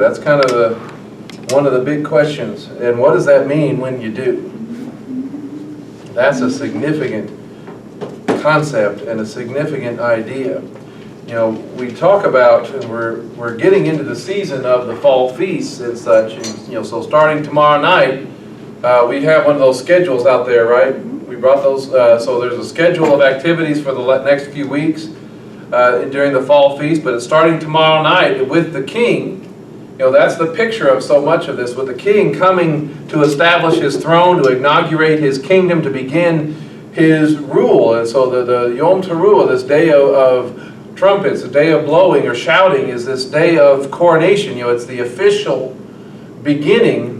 That's kind of one of the big questions. And what does that mean when you do? That's a significant concept and a significant idea. You know, we talk about, and we're getting into the season of the fall feasts and such, and you know, so starting tomorrow night, we have one of those schedules out there, right? We brought those, so there's a schedule of activities for the next few weeks during the fall feast, but it's starting tomorrow night with the king. You know, that's the picture of so much of this, with the king coming to establish his throne, to inaugurate his kingdom, to begin his rule. And so the Yom Teruah, this day of trumpets, the day of blowing or shouting, is this day of coronation. You know, it's the official beginning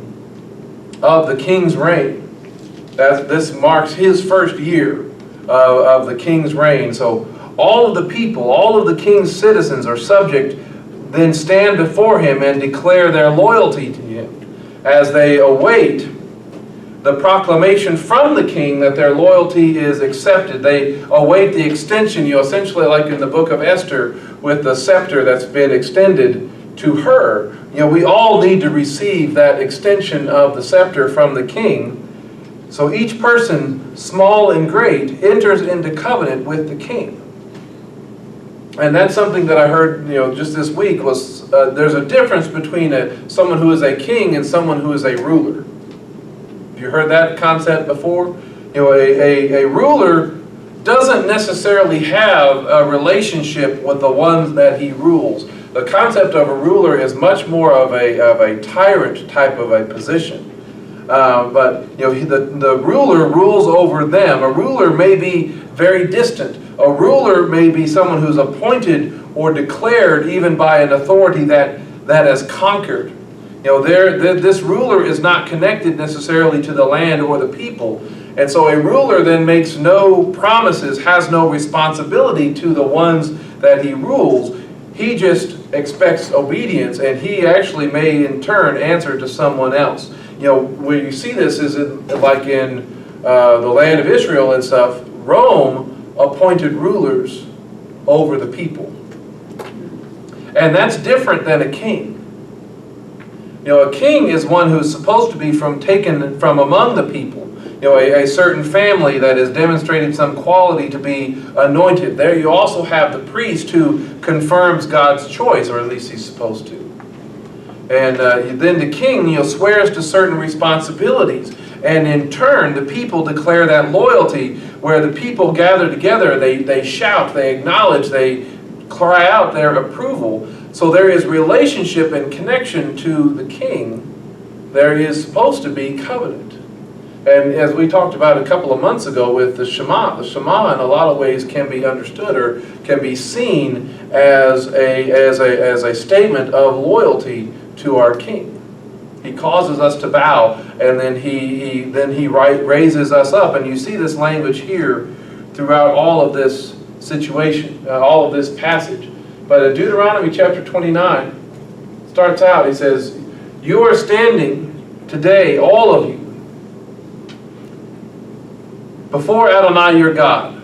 of the king's reign. This marks his first year of the king's reign. So all of the people, all of the king's citizens are subject, then stand before him and declare their loyalty to him as they await the proclamation from the king that their loyalty is accepted. They await the extension, you know, essentially like in the book of Esther with the scepter that's been extended to her. You know, we all need to receive that extension of the scepter from the king. So each person, small and great, enters into covenant with the king. And that's something that I heard, you know, just this week was there's a difference between someone who is a king and someone who is a ruler. Have you heard that concept before? You know, a ruler doesn't necessarily have a relationship with the ones that he rules. The concept of a ruler is much more of a tyrant type of a position. But you know, the ruler rules over them. A ruler may be very distant. A ruler may be someone who's appointed or declared even by an authority that has conquered. You know, this ruler is not connected necessarily to the land or the people. And so a ruler then makes no promises, has no responsibility to the ones that he rules. He just expects obedience, and he actually may in turn answer to someone else. You know, where you see this is like in the land of Israel and stuff. Rome appointed rulers over the people. And that's different than a king. You know, a king is one who's supposed to be taken from among the people. You know, a certain family that has demonstrated some quality to be anointed. There you also have the priest who confirms God's choice, or at least he's supposed to. And then the king, you know, swears to certain responsibilities. And in turn, the people declare that loyalty, where the people gather together, they shout, they acknowledge, they cry out their approval. So there is relationship and connection to the king. There is supposed to be covenant. And as we talked about a couple of months ago with the Shema in a lot of ways can be understood or can be seen as a statement of loyalty to our king. He causes us to bow, and then he raises us up. And you see this language here throughout all of this situation, all of this passage. But in Deuteronomy chapter 29, starts out, he says, "You are standing today, all of you, before Adonai your God."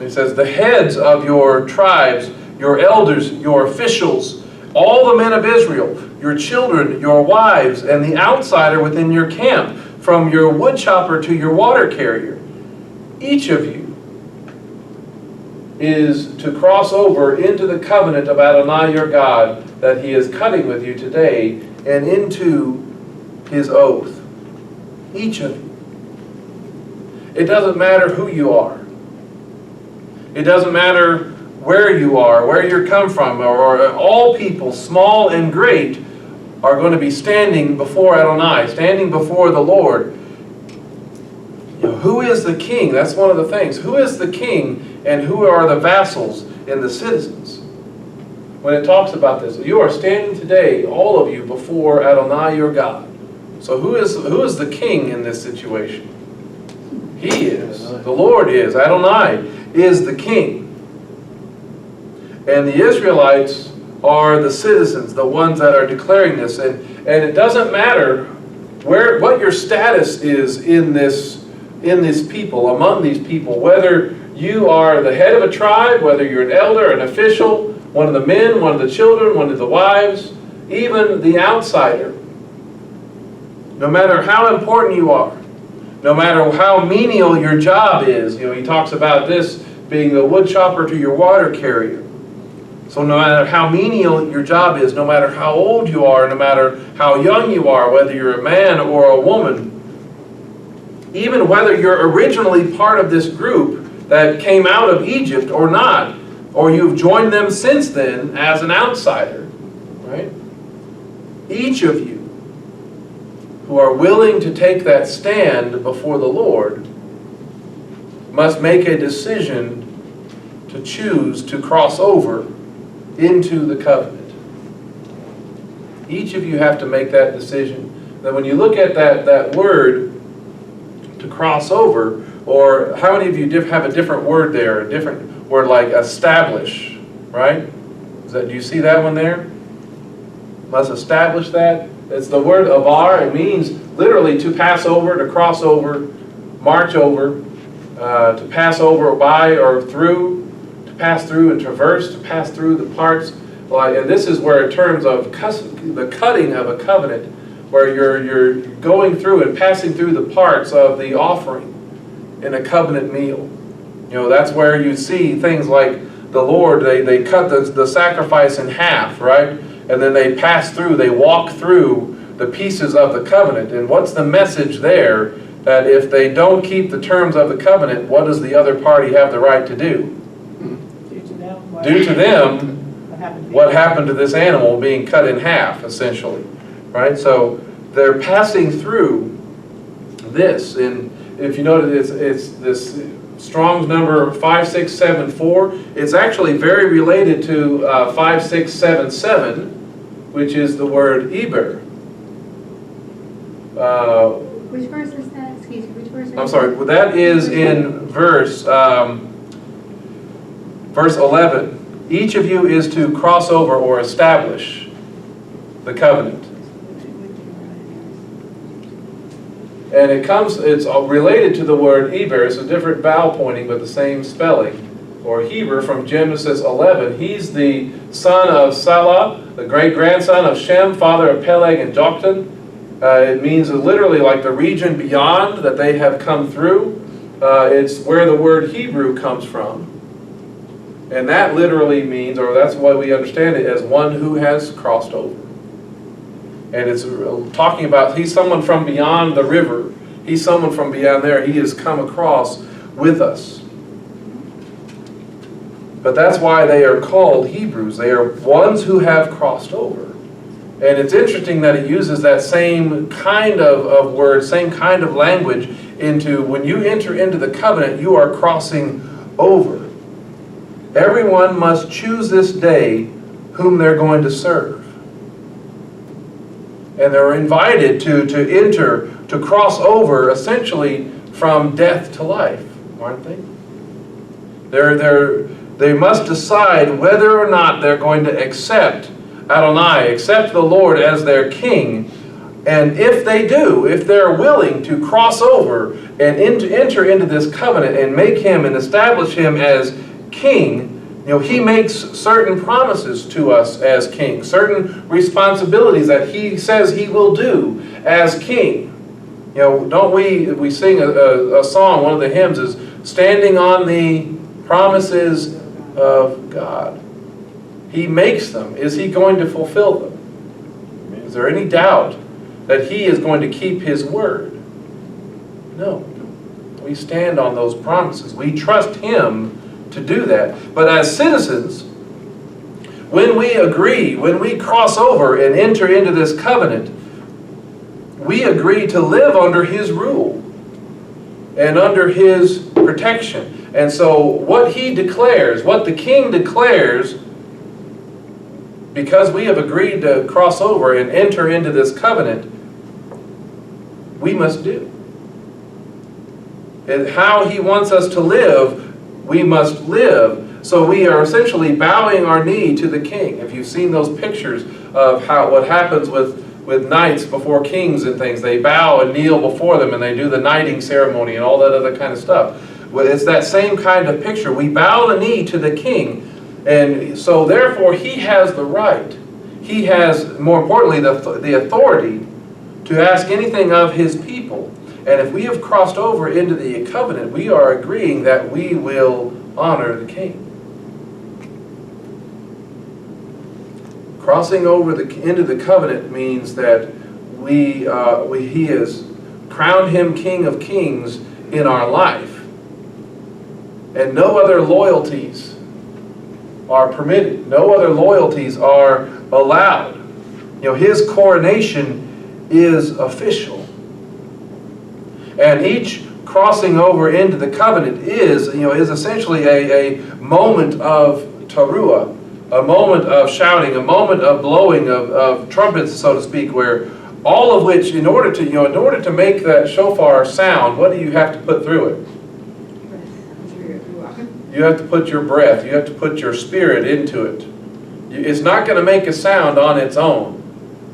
He says, "The heads of your tribes, your elders, your officials, all the men of Israel, your children, your wives, and the outsider within your camp, from your wood chopper to your water carrier, each of you is to cross over into the covenant of Adonai your God that he is cutting with you today, and into his oath." Each of you. It doesn't matter who you are. It doesn't matter where you are, where you come from, or all people, small and great, are going to be standing before Adonai, standing before the Lord. You know, who is the king? That's one of the things. Who is the king and who are the vassals and the citizens? When it talks about this, you are standing today, all of you, before Adonai your God. So who is the king in this situation? He is. The Lord is. Adonai is the king. And the Israelites are the citizens, the ones that are declaring this. And it doesn't matter what your status is in this people, among these people, whether you are the head of a tribe, whether you're an elder, an official, one of the men, one of the children, one of the wives, even the outsider, no matter how important you are, no matter how menial your job is, he talks about this being the wood chopper to your water carrier. So no matter how menial your job is, no matter how old you are, no matter how young you are, whether you're a man or a woman, even whether you're originally part of this group that came out of Egypt or not, or you've joined them since then as an outsider, right? Each of you who are willing to take that stand before the Lord must make a decision to choose to cross over into the covenant. Each of you have to make that decision. Now when you look at that word, to cross over, or how many of you have a different word there, a different word like establish, right? Do you see that one there? Must establish that. It's the word avar. It means literally to pass over, to cross over, march over, to pass over by or through, to pass through and traverse, to pass through the parts. And this is where in terms of the cutting of a covenant, where you're going through and passing through the parts of the offering in a covenant meal. That's where you see things like the Lord, they cut the sacrifice in half, right? And then they pass through, they walk through the pieces of the covenant. And what's the message there? That if they don't keep the terms of the covenant, what does the other party have the right to do? Do to them what happened to this animal being cut in half, essentially. Right? So they're passing through this. And if you notice, it's this Strong's number 5674. It's actually very related to 5677, which is the word Eber. Which verse is that? Excuse me, which verse? I'm sorry. Well, that is in verse 11. Each of you is to cross over or establish the covenant. And it's related to the word Eber. It's a different vowel pointing, but the same spelling. Or Heber from Genesis 11. He's the son of Salah, the great-grandson of Shem, father of Peleg and Joktan. It means literally like the region beyond that they have come through. It's where the word Hebrew comes from. And that literally means, or that's why we understand it, as one who has crossed over. And it's talking about he's someone from beyond the river. He's someone from beyond there. He has come across with us. But that's why they are called Hebrews. They are ones who have crossed over. And it's interesting that it uses that same kind of word, same kind of language into when you enter into the covenant, you are crossing over. Everyone must choose this day whom they're going to serve. And they're invited to enter, to cross over, essentially from death to life, aren't they? They must decide whether or not they're going to accept Adonai, accept the Lord as their king. And if they do, if they're willing to cross over and enter into this covenant and make him and establish him as king, he makes certain promises to us as king, certain responsibilities that he says he will do as king. Don't we sing a song, one of the hymns is standing on the promises of God. He makes them. Is he going to fulfill them? Is there any doubt that he is going to keep his word? No. We stand on those promises. We trust him to do that. But as citizens, when we agree, when we cross over and enter into this covenant, we agree to live under his rule and under his protection. And so what he declares, what the king declares, because we have agreed to cross over and enter into this covenant, we must do. And how he wants us to live, we must live. So we are essentially bowing our knee to the king. If you've seen those pictures of what happens with knights before kings and things, they bow and kneel before them and they do the knighting ceremony and all that other kind of stuff. Well, it's that same kind of picture. We bow the knee to the king, and so therefore he has the right. he has, more importantly, the authority to ask anything of his people. And if we have crossed over into the covenant, we are agreeing that we will honor the king. Crossing over into the covenant means that he has crowned him King of Kings in our life. And no other loyalties are permitted. No other loyalties are allowed. His coronation is official. And each crossing over into the covenant is essentially a moment of teruah, a moment of shouting, a moment of blowing of trumpets, so to speak, where all of which, in order to make that shofar sound, what do you have to put through it? You have to put your breath. You have to put your spirit into it. It's not going to make a sound on its own,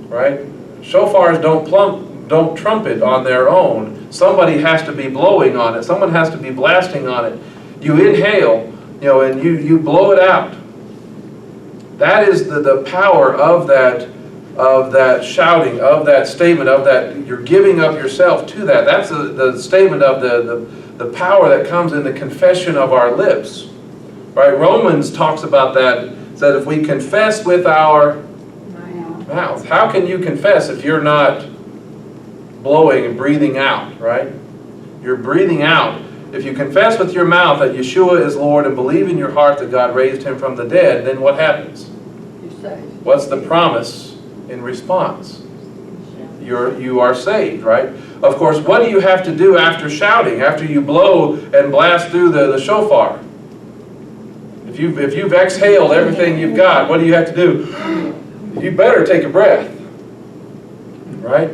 right? Shofars don't trumpet on their own. Somebody has to be blowing on it. Someone has to be blasting on it. You inhale, and you blow it out. That is the power of that shouting, of that statement, of that you're giving up yourself to that. That's the statement of the power that comes in the confession of our lips. Right? Romans talks about that, said if we confess with our mouth. How can you confess if you're not blowing and breathing out, right? You're breathing out. If you confess with your mouth that Yeshua is Lord and believe in your heart that God raised him from the dead, then what happens? You're saved. What's the promise in response? You are saved, right? Of course, what do you have to do after shouting, after you blow and blast through the shofar? If you've exhaled everything you've got, what do you have to do? You better take a breath, right?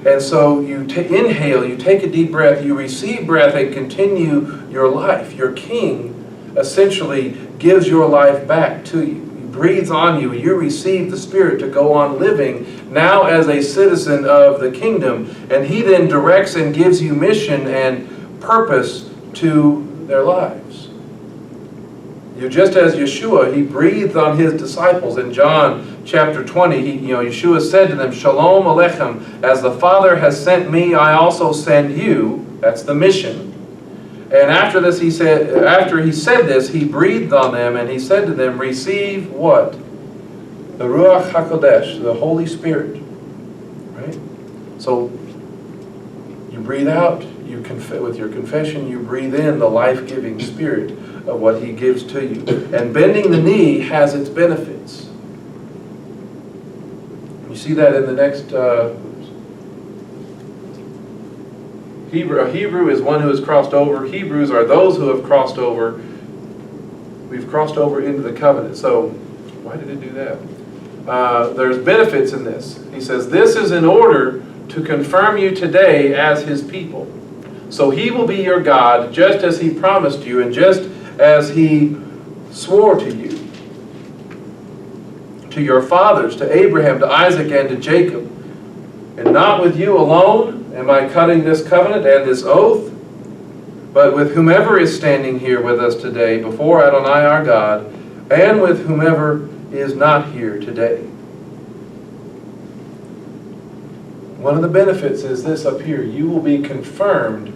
And so you inhale, you take a deep breath, you receive breath and continue your life. Your king essentially gives your life back to you. He breathes on you. You receive the Spirit to go on living now as a citizen of the kingdom. And he then directs and gives you mission and purpose to their lives. Just as Yeshua, he breathed on his disciples in John chapter 20. Yeshua said to them, Shalom Aleichem, as the Father has sent me, I also send you. That's the mission. And after he said this, he breathed on them and he said to them, receive what? The Ruach HaKodesh, the Holy Spirit. Right? So you breathe out, with your confession, you breathe in the life-giving Spirit of what he gives to you. And bending the knee has its benefits. You see that in the next Hebrew. A Hebrew is one who has crossed over. Hebrews are those who have crossed over. We've crossed over into the covenant. So, why did it do that? There's benefits in this. He says, this is in order to confirm you today as his people. So he will be your God, just as he promised you, and just as he swore to you, to your fathers, to Abraham, to Isaac, and to Jacob. And not with you alone am I cutting this covenant and this oath, but with whomever is standing here with us today before Adonai our God, and with whomever is not here today. One of the benefits is this up here. You will be confirmed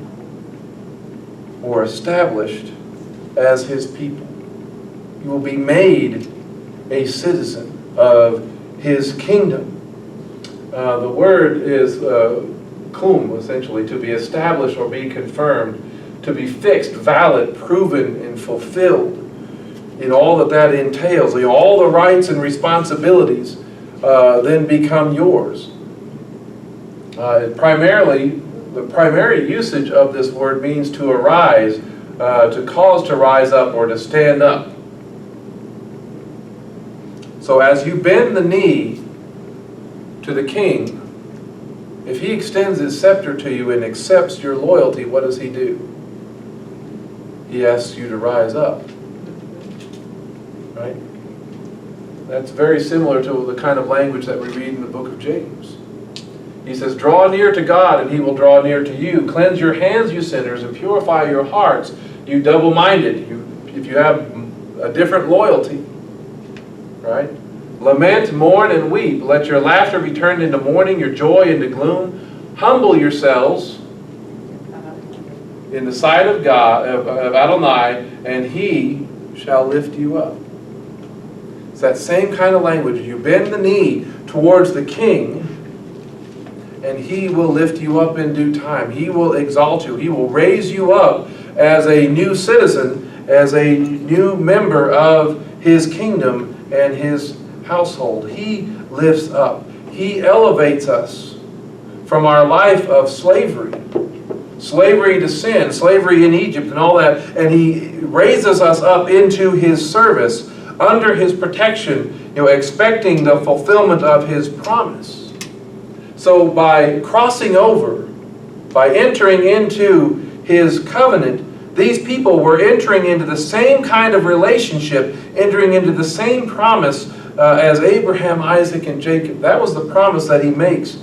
or established as his people. You will be made a citizen of his kingdom. The word is kum, essentially, to be established or be confirmed, to be fixed, valid, proven, and fulfilled in all that entails. All the rights and responsibilities then become yours. Primarily, the primary usage of this word means to arise, to cause to rise up or to stand up. So as you bend the knee to the king, if he extends his scepter to you and accepts your loyalty, what does he do? He asks you to rise up. Right? That's very similar to the kind of language that we read in the book of James. He says, draw near to God and he will draw near to you. Cleanse your hands, you sinners, and purify your hearts, you double-minded. If you have a different loyalty, right? Lament, mourn, and weep. Let your laughter be turned into mourning, your joy into gloom. Humble yourselves in the sight of God, of Adonai, and He shall lift you up. It's that same kind of language. You bend the knee towards the King, and He will lift you up in due time. He will exalt you. He will raise you up as a new citizen, as a new member of His kingdom and His household. He lifts up. He elevates us from our life of slavery to sin, slavery in Egypt and all that, and He raises us up into His service, under His protection, expecting the fulfillment of His promise. So by crossing over, by entering into His covenant, these people were entering into the same kind of relationship, entering into the same promise as Abraham, Isaac, and Jacob. That was the promise that He makes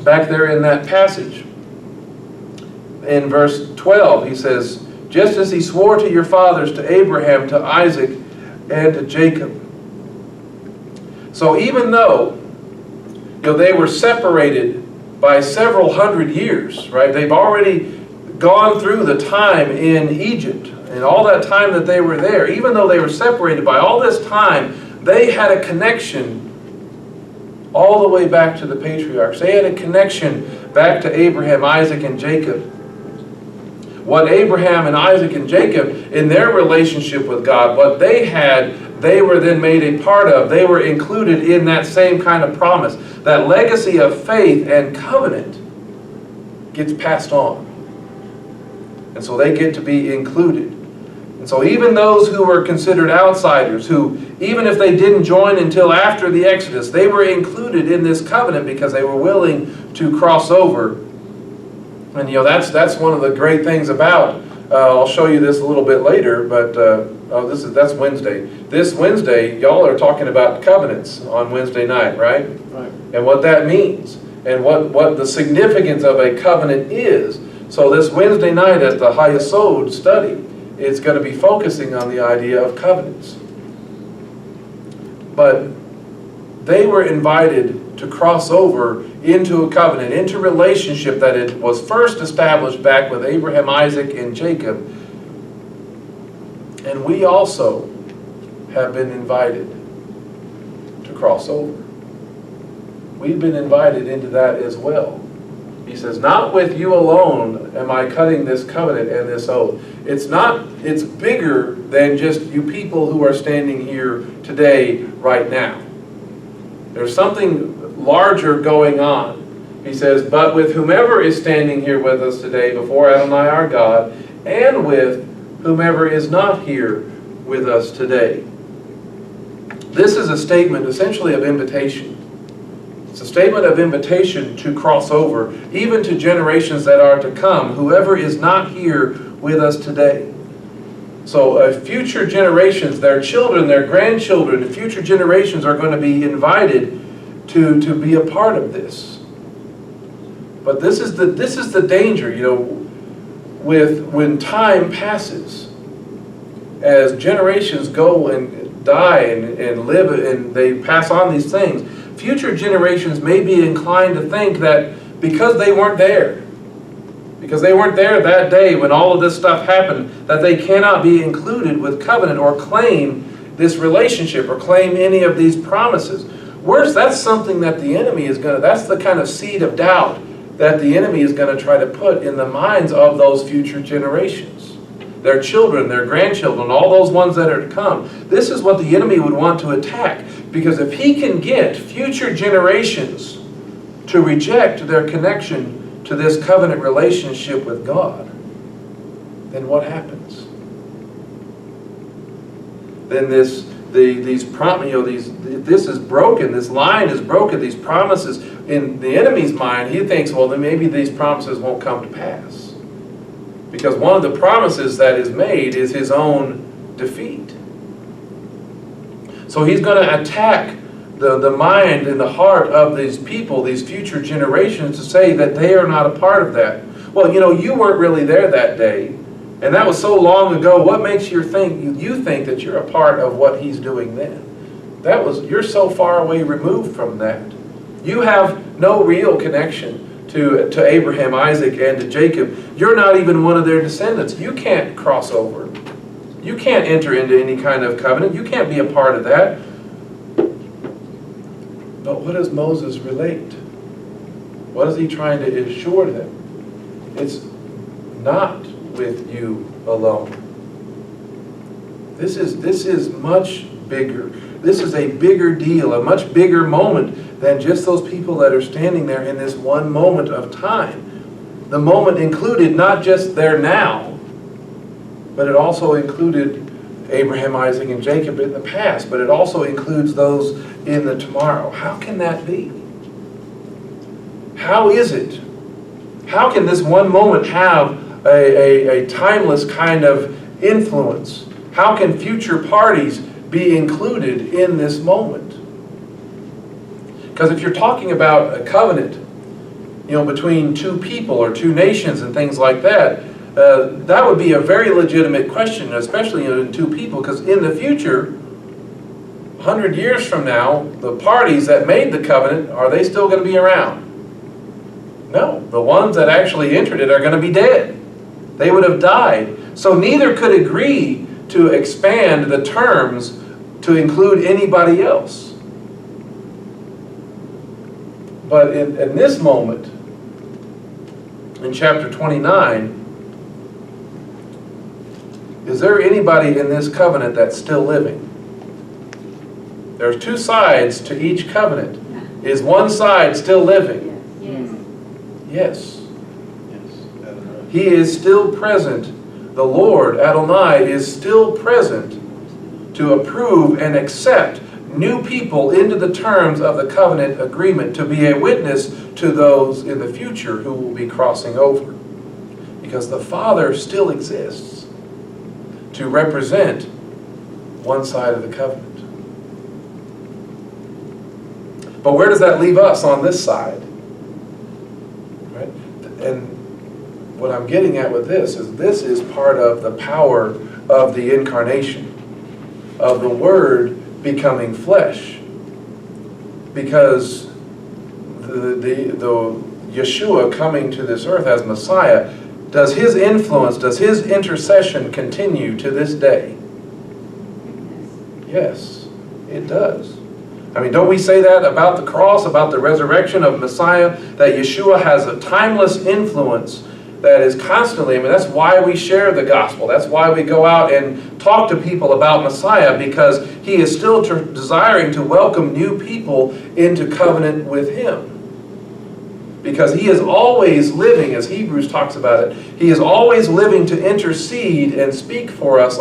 back there in that passage. In verse 12, He says, just as He swore to your fathers, to Abraham, to Isaac, and to Jacob. So even though they were separated by several hundred years, right? They've already gone through the time in Egypt and all that time that they were there. Even though they were separated by all this time, they had a connection all the way back to the patriarchs. They had a connection back to Abraham, Isaac, and Jacob. What Abraham and Isaac and Jacob, in their relationship with God, what they had, they were then made a part of. They were included in that same kind of promise. That legacy of faith and covenant gets passed on. And so they get to be included. And so even those who were considered outsiders, who, even if they didn't join until after the Exodus, they were included in this covenant because they were willing to cross over. And that's one of the great things about, I'll show you this a little bit later, but that's Wednesday. This Wednesday, y'all are talking about covenants on Wednesday night, right? Right. And what that means, and what the significance of a covenant is. So this Wednesday night at the Hayasod study, it's going to be focusing on the idea of covenants. But they were invited to cross over into a covenant, into relationship that it was first established back with Abraham, Isaac, and Jacob. And we also have been invited to cross over. We've been invited into that as well. He says, not with you alone am I cutting this covenant and this oath. It's bigger than just you people who are standing here today, right now. There's something larger going on. He says, but with whomever is standing here with us today before Adonai our God, and with whomever is not here with us today. This is a statement essentially of invitation. It's a statement of invitation to cross over, even to generations that are to come, whoever is not here with us today. So future generations, their children, their grandchildren, the future generations are going to be invited to be a part of this. But this is the danger, when time passes, as generations go and die and live and they pass on these things, future generations may be inclined to think that because they weren't there that day when all of this stuff happened, that they cannot be included with covenant or claim this relationship or claim any of these promises. Worse, that's something that the enemy that's the kind of seed of doubt that the enemy is going to try to put in the minds of those future generations. Their children, their grandchildren, all those ones that are to come. This is what the enemy would want to attack. Because if he can get future generations to reject their connection to this covenant relationship with God, then what happens? Then this is broken. This line is broken. These promises, in the enemy's mind, he thinks, well, then maybe these promises won't come to pass. Because one of the promises that is made is his own defeat. So he's going to attack the mind and the heart of these people, these future generations, to say that they are not a part of that. Well, you weren't really there that day, and that was so long ago. What makes you think that you're a part of what he's doing then? you're so far away removed from that. You have no real connection to Abraham, Isaac, and to Jacob. You're not even one of their descendants. You can't cross over. You can't enter into any kind of covenant. You can't be a part of that. But what does Moses relate? What is he trying to assure them? It's not with you alone. This is much bigger. This is a bigger deal, a much bigger moment than just those people that are standing there in this one moment of time. The moment included not just their now, but it also included Abraham, Isaac, and Jacob in the past, but it also includes those in the tomorrow. How can that be? How is it? How can this one moment have a timeless kind of influence? How can future parties be included in this moment? Because if you're talking about a covenant, between two people or two nations and things like that, that would be a very legitimate question, especially in two people, because in the future, 100 years from now, the parties that made the covenant, are they still going to be around? No. The ones that actually entered it are going to be dead. They would have died. So neither could agree to expand the terms to include anybody else. But in this moment, in chapter 29, is there anybody in this covenant that's still living? There's two sides to each covenant. Is one side still living? Yes. He is still present. The Lord, Adonai, is still present to approve and accept new people into the terms of the covenant agreement, to be a witness to those in the future who will be crossing over. Because the Father still exists to represent one side of the covenant. But where does that leave us on this side? Right? And what I'm getting at with this is part of the power of the incarnation, of the Word becoming flesh. Because the Yeshua coming to this earth as Messiah, does his influence, does his intercession continue to this day? Yes, it does. I mean, don't we say that about the cross, about the resurrection of Messiah, that Yeshua has a timeless influence that is constantly, that's why we share the gospel. That's why we go out and talk to people about Messiah, because he is still desiring to welcome new people into covenant with him. Because he is always living, as Hebrews talks about it, he is always living to intercede and speak for us,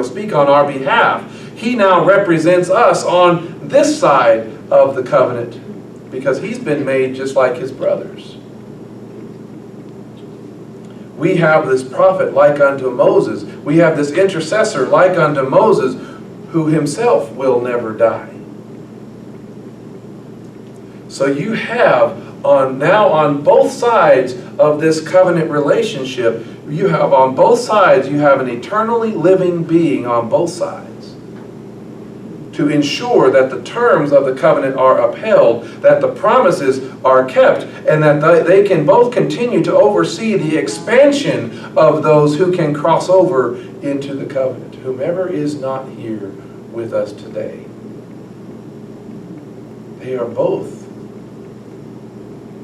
speak on our behalf. He now represents us on this side of the covenant, because he's been made just like his brothers. We have this prophet like unto Moses. We have this intercessor like unto Moses, who himself will never die. So you have on both sides of this covenant relationship, you have an eternally living being on both sides to ensure that the terms of the covenant are upheld, that the promises are kept, and that they can both continue to oversee the expansion of those who can cross over into the covenant, whomever is not here with us today. They are both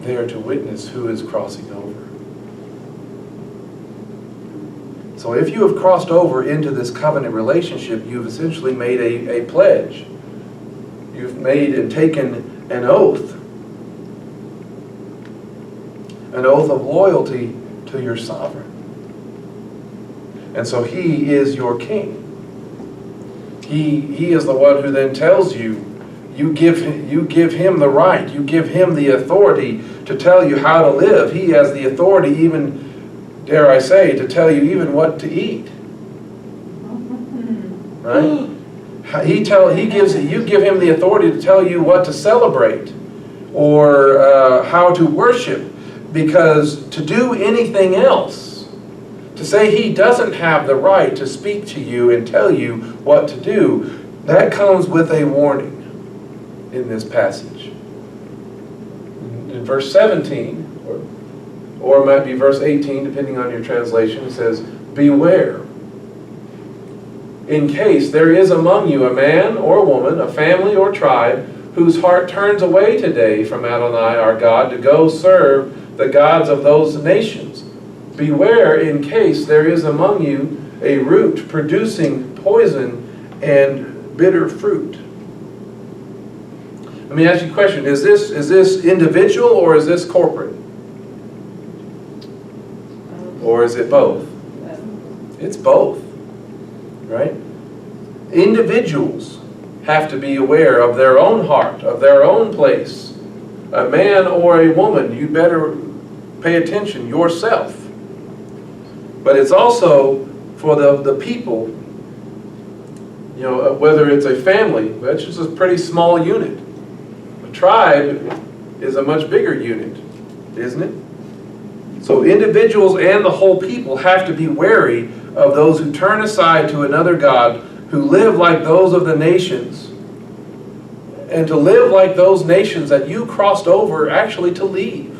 there to witness who is crossing over. So if you have crossed over into this covenant relationship, you've essentially made a pledge. You've made and taken an oath of loyalty to your sovereign. And so he is your king. He is the one who then tells you, you give him the right, you give him the authority to tell you how to live. He has the authority, even, dare I say, to tell you even what to eat. Right? You give him the authority to tell you what to celebrate or how to worship, because to do anything else, to say he doesn't have the right to speak to you and tell you what to do, that comes with a warning. in this passage. In verse 17, or it might be verse 18, depending on your translation, it says, beware, in case there is among you a man or woman, a family or tribe, whose heart turns away today from Adonai our God to go serve the gods of those nations. Beware in case there is among you a root producing poison and bitter fruit. Let me ask you a question. Is this individual or is this corporate? Or is it both? It's both, right? Individuals have to be aware of their own heart, of their own place. A man or a woman, you better pay attention yourself. But it's also for the people, you know, whether it's a family, that's just a pretty small unit. A tribe is a much bigger unit, isn't it? So individuals and the whole people have to be wary of those who turn aside to another god, who live like those of the nations, and to live like those nations that you crossed over actually to leave.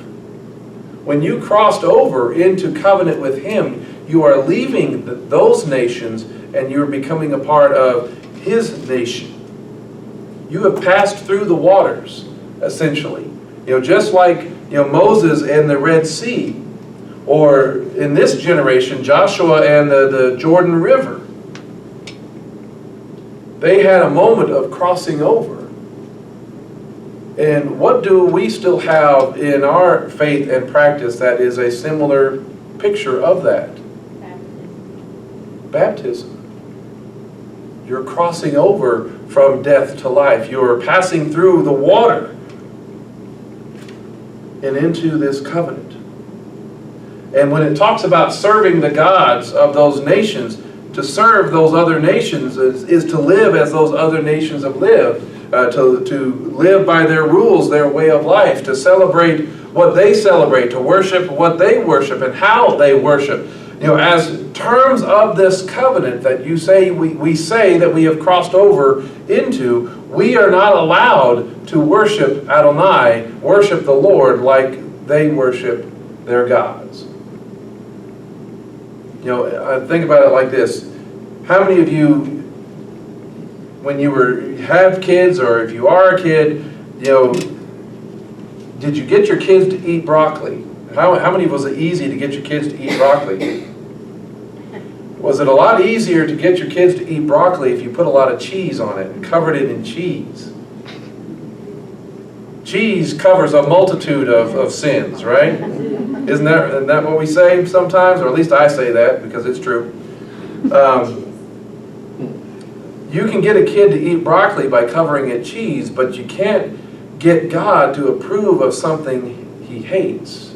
When you crossed over into covenant with Him, you are leaving those nations and you're becoming a part of His nation. You have passed through the waters, essentially. You know, just like Moses and the Red Sea, or in this generation, Joshua and the Jordan River. They had a moment of crossing over. And what do we still have in our faith and practice that is a similar picture of that? Baptism. You're crossing over from death to life. You're passing through the water and into this covenant. And when it talks about serving the gods of those nations, to serve those other nations is to live as those other nations have lived, to live by their rules, their way of life, to celebrate what they celebrate, to worship what they worship and how they worship. You know, as terms of this covenant that you say we say that we have crossed over into, we are not allowed to worship Adonai, worship the Lord like they worship their gods. You know, think about it like this. How many of you, when you have kids, or if you are a kid, you know, did you get your kids to eat broccoli? How many was it easy to get your kids to eat broccoli? Was it a lot easier to get your kids to eat broccoli if you put a lot of cheese on it and covered it in cheese? Cheese covers a multitude of sins, right? Isn't that what we say sometimes? Or at least I say that because it's true. You can get a kid to eat broccoli by covering it cheese, but you can't get God to approve of something He hates,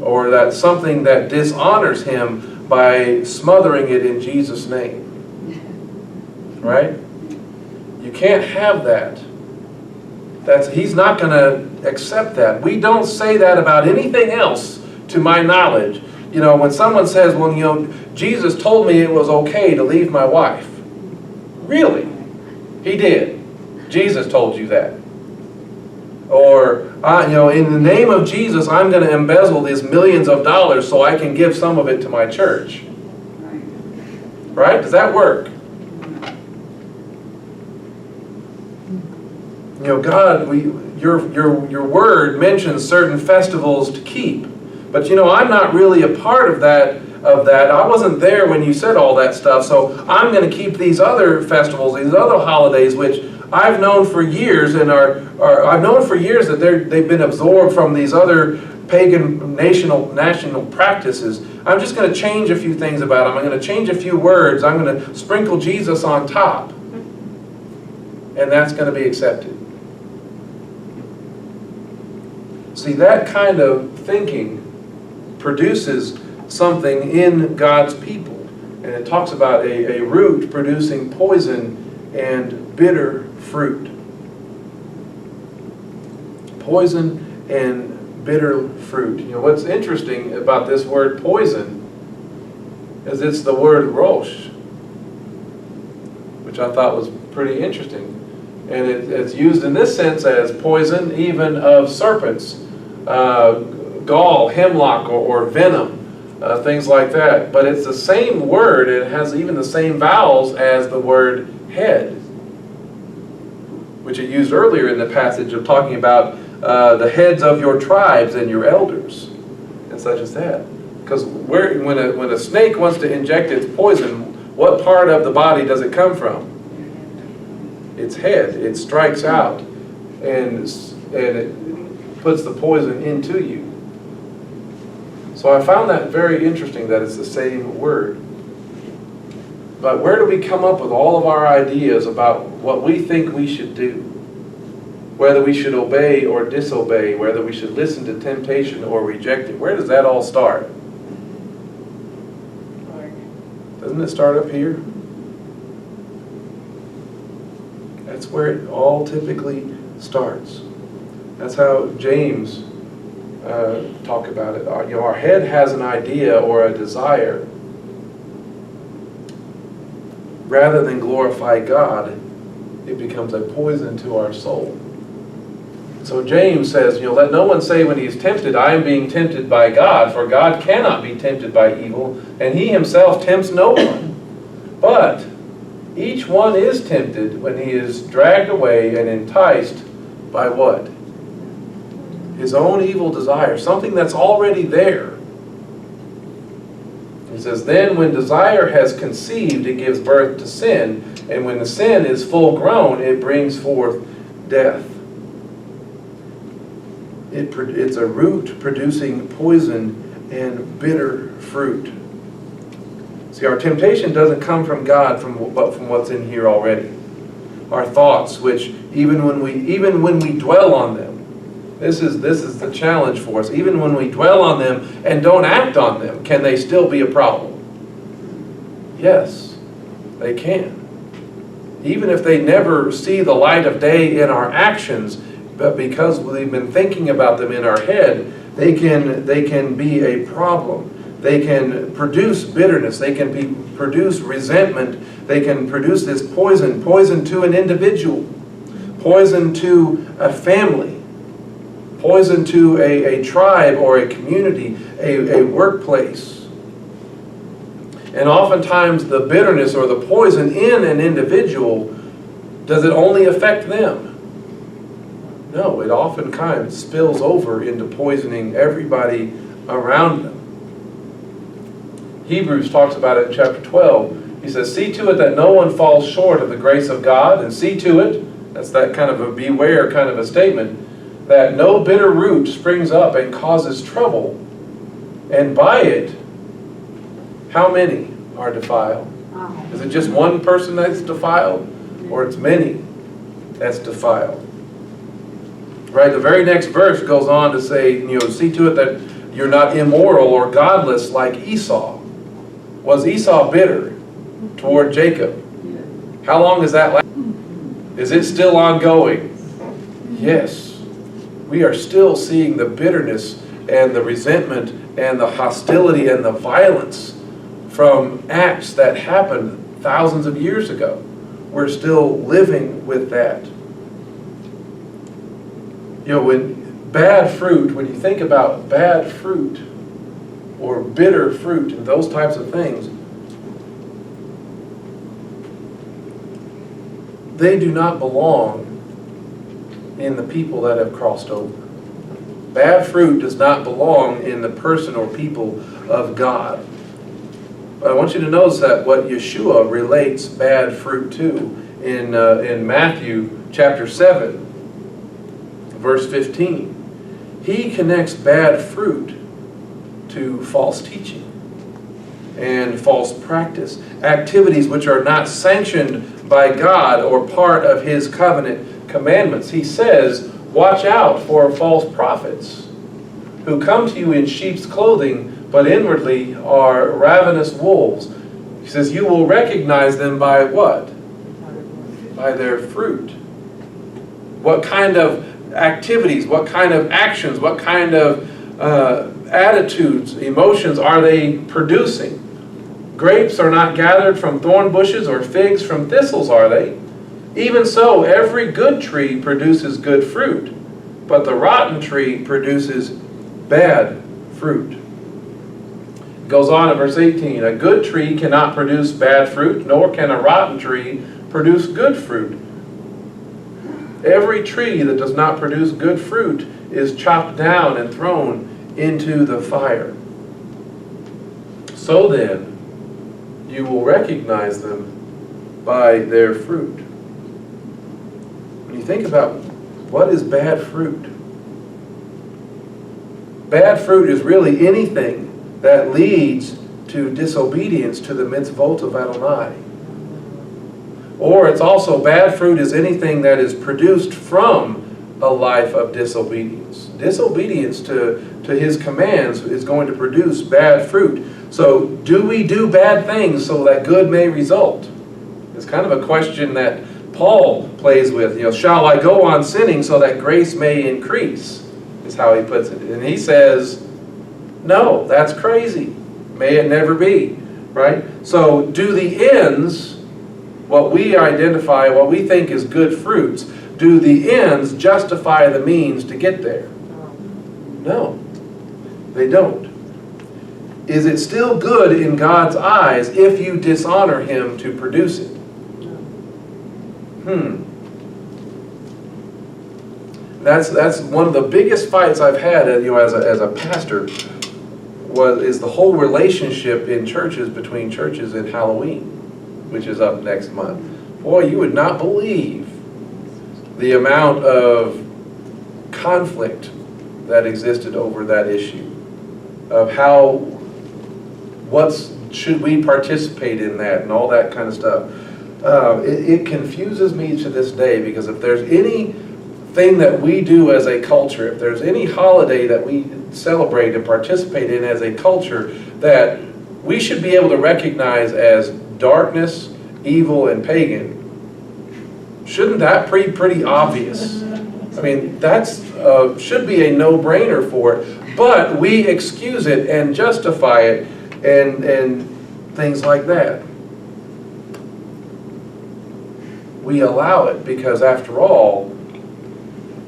or that something that dishonors Him by smothering it in Jesus' name. Right? You can't have that. He's not going to accept that. We don't say that about anything else, to my knowledge. You know, when someone says, well, you know, Jesus told me it was okay to leave my wife. Really? He did. Jesus told you that. Or, you know, in the name of Jesus, I'm going to embezzle these millions of dollars so I can give some of it to my church. Right? Does that work? You know, God, your word mentions certain festivals to keep. But you know, I'm not really a part of that. I wasn't there when you said all that stuff, so I'm going to keep these other festivals, these other holidays, which I've known for years, and I've known for years that they've been absorbed from these other pagan national practices. I'm just going to change a few things about them. I'm going to change a few words. I'm going to sprinkle Jesus on top, and that's going to be accepted. See, that kind of thinking produces something in God's people. And it talks about a root producing poison and bitter fruit. Poison and bitter fruit. You know, what's interesting about this word poison is it's the word rosh, which I thought was pretty interesting. And it's used in this sense as poison, even of serpents, gall, hemlock, or venom, things like that. But it's the same word, and it has even the same vowels as the word head, which it used earlier in the passage of talking about the heads of your tribes and your elders, and such as that. Because when a snake wants to inject its poison, what part of the body does it come from? Its head. It strikes out, and it puts the poison into you. So I found that very interesting that it's the same word. But where do we come up with all of our ideas about what we think we should do? Whether we should obey or disobey, whether we should listen to temptation or reject it. Where does that all start? Doesn't it start up here? That's where it all typically starts. That's how James talk about it. Our head has an idea or a desire. Rather than glorify God, it becomes a poison to our soul. So James says, let no one say when he is tempted, I am being tempted by God, for God cannot be tempted by evil, and he himself tempts no one. But each one is tempted when he is dragged away and enticed by what? His own evil desire, something that's already there. He says, then when desire has conceived, it gives birth to sin, and when the sin is full grown, it brings forth death. It's a root producing poison and bitter fruit. See, our temptation doesn't come from God, but from what's in here already. Our thoughts, which even when we dwell on them, this is the challenge for us. Even when we dwell on them and don't act on them, can they still be a problem? Yes, they can. Even if they never see the light of day in our actions, but because we've been thinking about them in our head, they can be a problem. They can produce bitterness. They can produce resentment. They can produce this poison to an individual, poison to a family, poison to a tribe or a community, a workplace. And oftentimes the bitterness or the poison in an individual, does it only affect them? No, it oftentimes spills over into poisoning everybody around them. Hebrews talks about it in chapter 12. He says, see to it that no one falls short of the grace of God, and see to it, that's that kind of a beware kind of a statement, that no bitter root springs up and causes trouble, and by it, how many are defiled? Is it just one person that's defiled, or it's many that's defiled? Right, the very next verse goes on to say, see to it that you're not immoral or godless like Esau. Was Esau bitter toward Jacob? How long is that last? Is it still ongoing? Yes. We are still seeing the bitterness and the resentment and the hostility and the violence from acts that happened thousands of years ago. We're still living with that. When bad fruit, when you think about bad fruit or bitter fruit and those types of things, they do not belong in the people that have crossed over. Bad fruit does not belong in the person or people of God. But I want you to notice that what Yeshua relates bad fruit to in Matthew chapter 7, verse 15. He connects bad fruit to false teaching and false practice, activities which are not sanctioned by God or part of His covenant commandments. He says, watch out for false prophets who come to you in sheep's clothing, but inwardly are ravenous wolves. He says, you will recognize them by what? By their fruit. What kind of activities, what kind of actions, what kind of attitudes, emotions are they producing? Grapes are not gathered from thorn bushes, or figs from thistles, are they? Even so, every good tree produces good fruit, but the rotten tree produces bad fruit. It goes on in verse 18, a good tree cannot produce bad fruit, nor can a rotten tree produce good fruit. Every tree that does not produce good fruit is chopped down and thrown into the fire. So then, you will recognize them by their fruit. When you think about what is bad fruit, bad fruit is really anything that leads to disobedience to the mitzvot of Adonai. Or it's also, bad fruit is anything that is produced from a life of disobedience. Disobedience to his commands is going to produce bad fruit. So, do we do bad things so that good may result? It's kind of a question that Paul plays with. Shall I go on sinning so that grace may increase? Is how he puts it. And he says, no, that's crazy. May it never be. Right? So, do the ends, what we identify, what we think is good fruits, do the ends justify the means to get there? No, they don't. Is it still good in God's eyes if you dishonor Him to produce it? That's one of the biggest fights I've had, as a pastor, is the whole relationship in churches, between churches and Halloween, which is up next month. Boy, you would not believe the amount of conflict that existed over that issue of should we participate in that and all that kind of stuff. It confuses me to this day, because if there's anything that we do as a culture, if there's any holiday that we celebrate and participate in as a culture that we should be able to recognize as darkness, evil, and pagan, shouldn't that be pretty obvious? I mean, that's should be a no-brainer for it, but we excuse it and justify it and things like that. We allow it because, after all,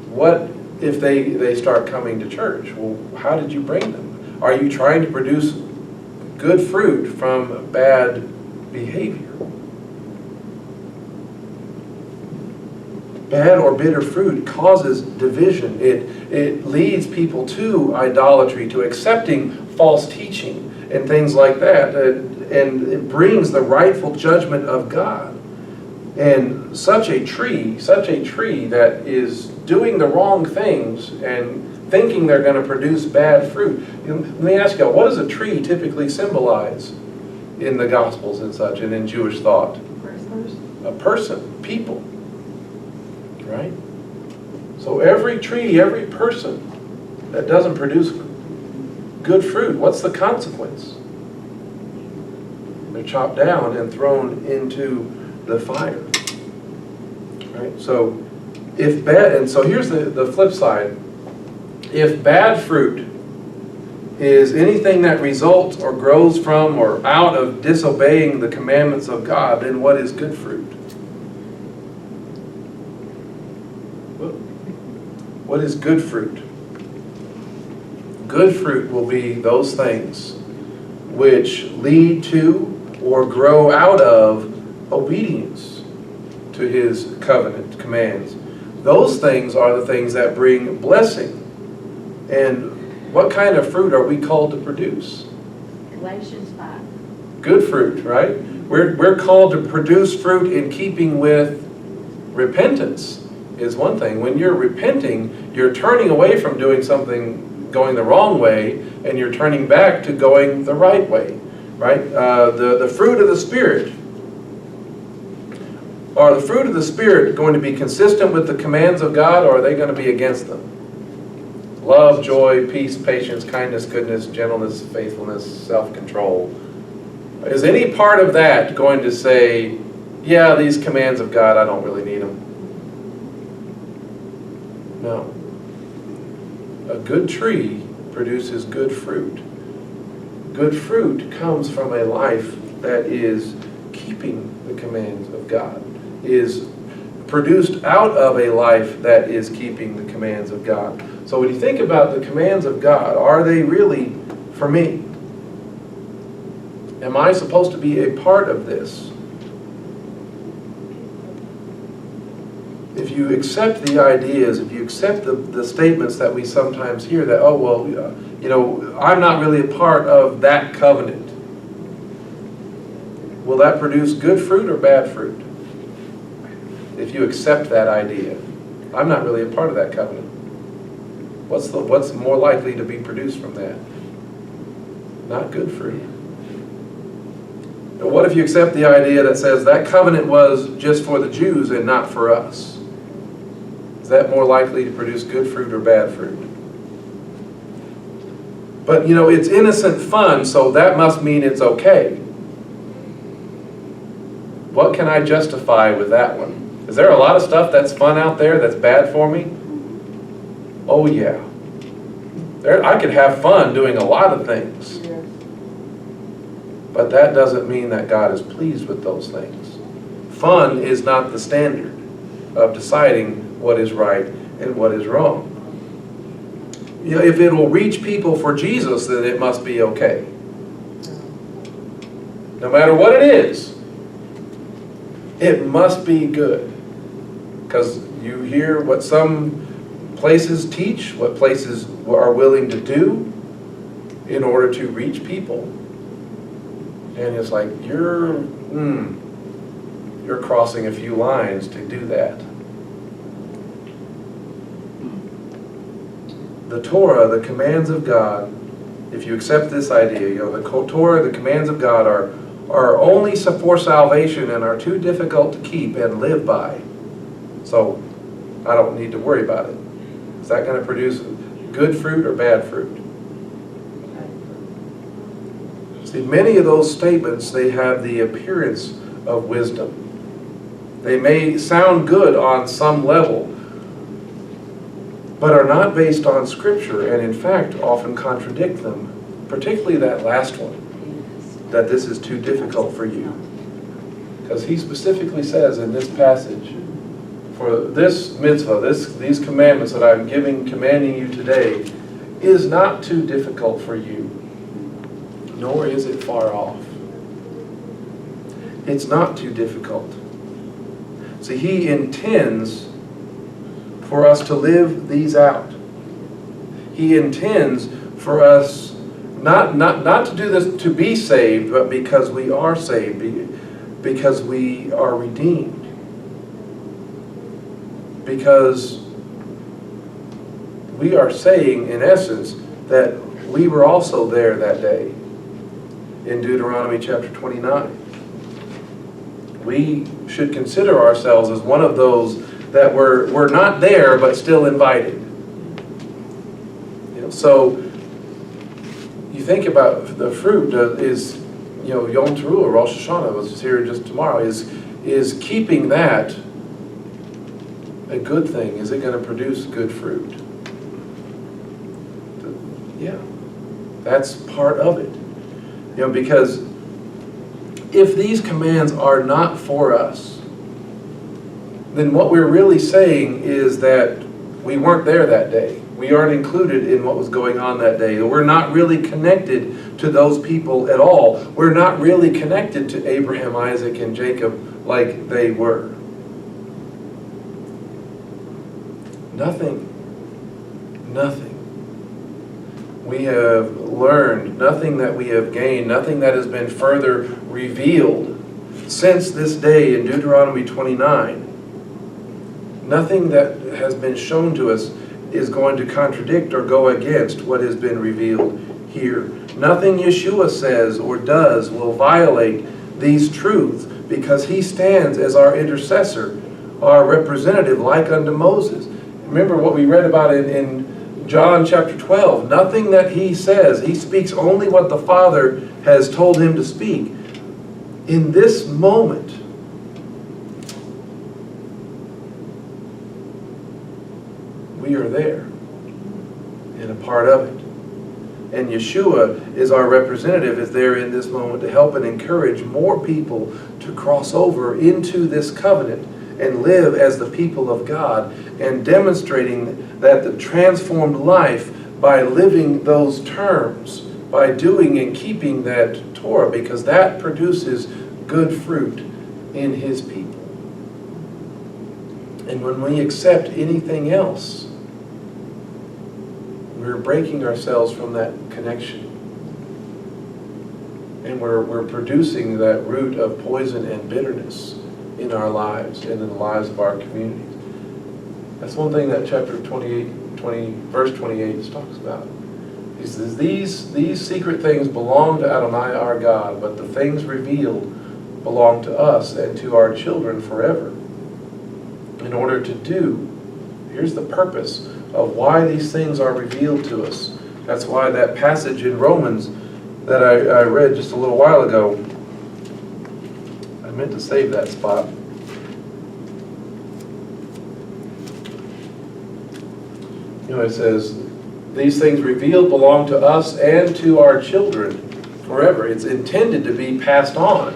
what if they start coming to church? Well, how did you bring them? Are you trying to produce good fruit from bad behavior? Bad or bitter fruit causes division. It leads people to idolatry, to accepting false teaching and things like that. And it brings the rightful judgment of God. And such a tree that is doing the wrong things and thinking they're going to produce bad fruit. Let me ask you, what does a tree typically symbolize in the Gospels and such, and in Jewish thought? A person, people. Right? So every tree, every person that doesn't produce good fruit, what's the consequence? They're chopped down and thrown into the fire. Right? So here's the flip side. If bad fruit is anything that results or grows from or out of disobeying the commandments of God, then what is good fruit? What is good fruit? Good fruit will be those things which lead to or grow out of obedience to His covenant commands. Those things are the things that bring blessing. And what kind of fruit are we called to produce? Galatians 5. Good fruit, right? We're called to produce fruit in keeping with repentance. Is one thing. When you're repenting, you're turning away from doing something going the wrong way, and you're turning back to going the right way. Right? The fruit of the Spirit. Are the fruit of the Spirit going to be consistent with the commands of God, or are they going to be against them? Love, joy, peace, patience, kindness, goodness, gentleness, faithfulness, self-control. Is any part of that going to say, yeah, these commands of God, I don't really need them? No. A good tree produces good fruit. Good fruit comes from a life that is keeping the commands of God, is produced out of a life that is keeping the commands of God. So when you think about the commands of God, are they really for me? Am I supposed to be a part of this? If you accept the ideas, if you accept the statements that we sometimes hear that, oh, well, you know, I'm not really a part of that covenant, will that produce good fruit or bad fruit? If you accept that idea, I'm not really a part of that covenant. What's more likely to be produced from that? Not good fruit. But what if you accept the idea that says that covenant was just for the Jews and not for us? Is that more likely to produce good fruit or bad fruit? But you know, it's innocent fun, so that must mean it's okay. What can I justify with that one? Is there a lot of stuff that's fun out there that's bad for me? Oh yeah. I could have fun doing a lot of things. But that doesn't mean that God is pleased with those things. Fun is not the standard of deciding what is right and what is wrong. You know, if it will reach people for Jesus, then it must be okay. No matter what it is, it must be good. Because you hear what some places teach, what places are willing to do in order to reach people. And it's like, you're crossing a few lines to do that. The Torah, the commands of God, if you accept this idea, you know, the Torah, the commands of God are only for salvation and are too difficult to keep and live by. So I don't need to worry about it. Is that going to produce good fruit or bad fruit? See, many of those statements, they have the appearance of wisdom. They may sound good on some level, but are not based on Scripture, and in fact often contradict them, particularly that last one, that this is too difficult for you. Because he specifically says in this passage, for this mitzvah, these commandments that I'm commanding you today, is not too difficult for you, nor is it far off. It's not too difficult. See, he intends for us to live these out. He intends for us not to do this to be saved, but because we are saved, because we are redeemed. Because we are saying, in essence, that we were also there that day in Deuteronomy chapter 29. We should consider ourselves as one of those that were not there but still invited. You know, so you think about the fruit is, you know, Yom Teruah, Rosh Hashanah, was here just tomorrow, is keeping that a good thing? Is it going to produce good fruit? Yeah, that's part of it. You know, because if these commands are not for us, then what we're really saying is that we weren't there that day. We aren't included in what was going on that day. We're not really connected to those people at all. We're not really connected to Abraham, Isaac, and Jacob like they were. Nothing. We have learned, nothing that we have gained, nothing that has been further revealed since this day in Deuteronomy 29. Nothing that has been shown to us is going to contradict or go against what has been revealed here. Nothing Yeshua says or does will violate these truths, because he stands as our intercessor, our representative, like unto Moses. Remember what we read about in John chapter 12. Nothing that he says, he speaks only what the Father has told him to speak. In this moment, we are there and a part of it. And Yeshua is our representative, is there in this moment to help and encourage more people to cross over into this covenant and live as the people of God, and demonstrating that the transformed life by living those terms, by doing and keeping that Torah, because that produces good fruit in His people. And when we accept anything else, we're breaking ourselves from that connection. And we're producing that root of poison and bitterness in our lives and in the lives of our communities. That's one thing that chapter 28, verse 28 talks about. He says, these secret things belong to Adonai our God, but the things revealed belong to us and to our children forever. In order to do, here's the purpose of why these things are revealed to us. That's why that passage in Romans that I read just a little while ago, I meant to save that spot. It says, these things revealed belong to us and to our children forever. It's intended to be passed on.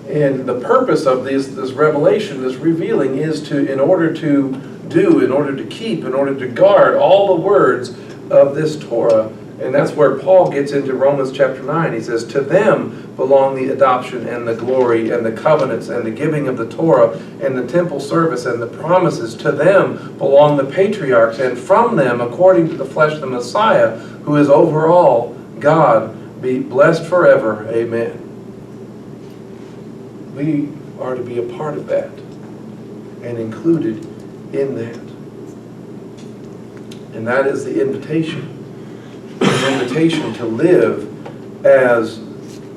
And the purpose of this revelation, this revealing, is in order to do, in order to keep, in order to guard all the words of this Torah. And that's where Paul gets into Romans chapter 9. He says, to them belong the adoption and the glory and the covenants and the giving of the Torah and the temple service and the promises. To them belong the patriarchs, and from them, according to the flesh, the Messiah, who is over all, God, be blessed forever. Amen. We are to be a part of that and included in that. And that is the invitation. An invitation to live as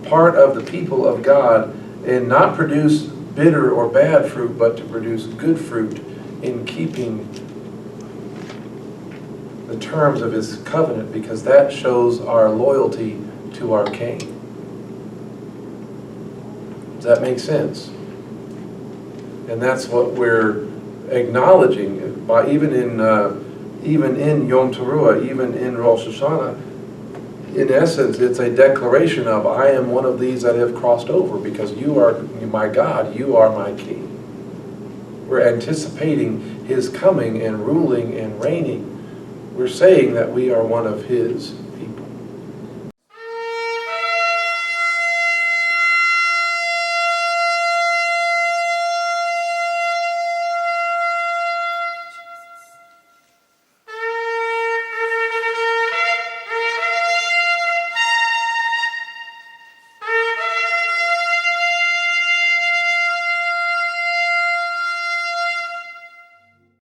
part of the people of God and not produce bitter or bad fruit, but to produce good fruit in keeping the terms of His covenant, because that shows our loyalty to our King. Does that make sense? And that's what we're acknowledging by even in Yom Teruah, even in Rosh Hashanah. In essence, it's a declaration of, I am one of these that have crossed over, because you are my God, you are my King. We're anticipating His coming and ruling and reigning. We're saying that we are one of His.